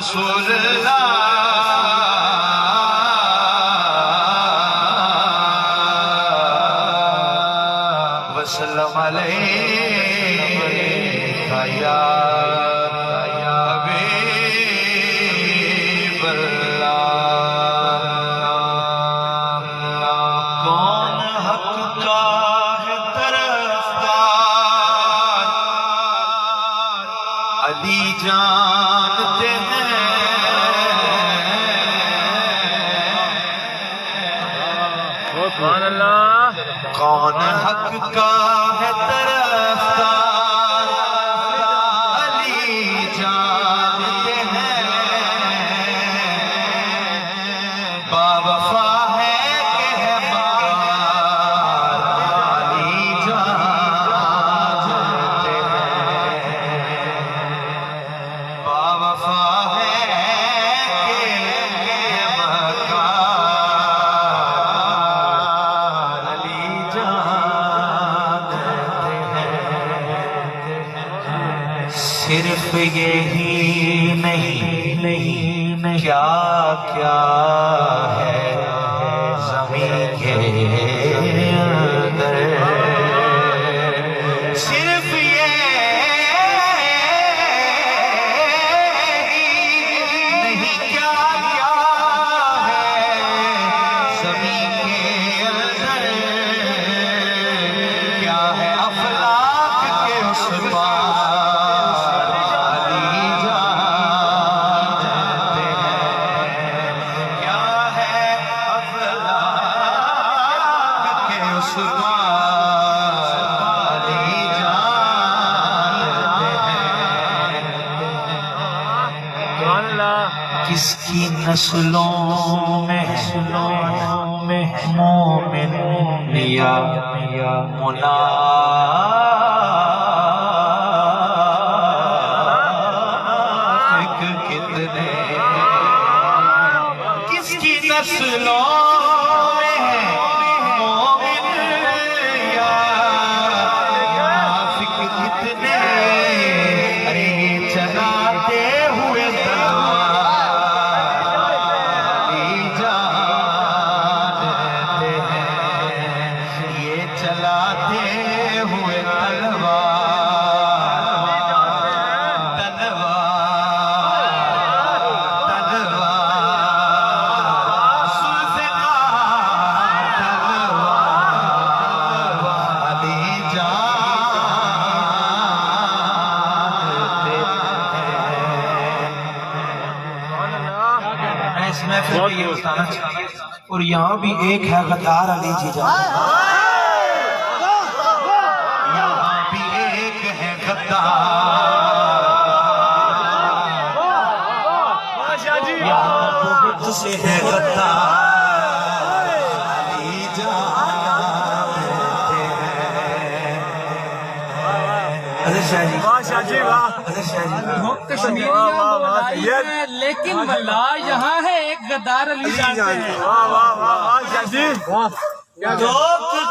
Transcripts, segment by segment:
رسول اللہ وسلم علیہ یا حبیب اللہ۔ کون حق کا ہے طرفدار علی جانتے ہیں، سبحان اللہ۔ کون حق کا ہے طرفدار علی جانتے ہیں، باوفا ہے کہ ہے مکار علی جانتے ہیں، باوفا ہے کہ ہے مکار علی جانتے ہیں۔ صرف یہی نہیں کیا کیا ہے زمین کے اندر، صرف یہی نہیں کیا کیا ہے زمین کے اندر، کیا ہے افلاک کے اس پار علی جانتے ہیں، کیا ہے افلاک کے اس پار علی جانتے ہیں۔ سبحان اللہ۔ کس کی نسلوں میں مومن لیا منافق کتنے، کس کی نسلوں میں مومن یا منافق کتنے، ارے چلاتے ہوئے تلوار علی جانتے ہیں، یہ چلاتے ہوئے تلوار اس محفل میں یہ بتانا چاہیے، اور یہاں بھی ایک ہے غدار علی جی جان، یہاں بھی ایک ہے غدار، یہاں بہت سے ہے غدار علی جانتے ہیں۔ حضرت شاہ جی، ماشاء جی واہ۔ حضرت شاہ جی، کشمیریاں بولائی ہے لیکن ملا یہاں ہے ایک غدار علی جانتے ہیں۔ واہ واہ واہ ماشاء جی واہ۔ دو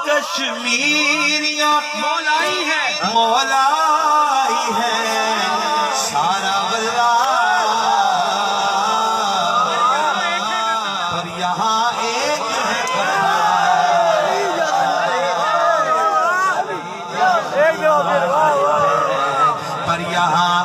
کشمیریاں مولائی ہے مولائی ہے سارا واللہ، پر یہاں ایک ہے پر یہاں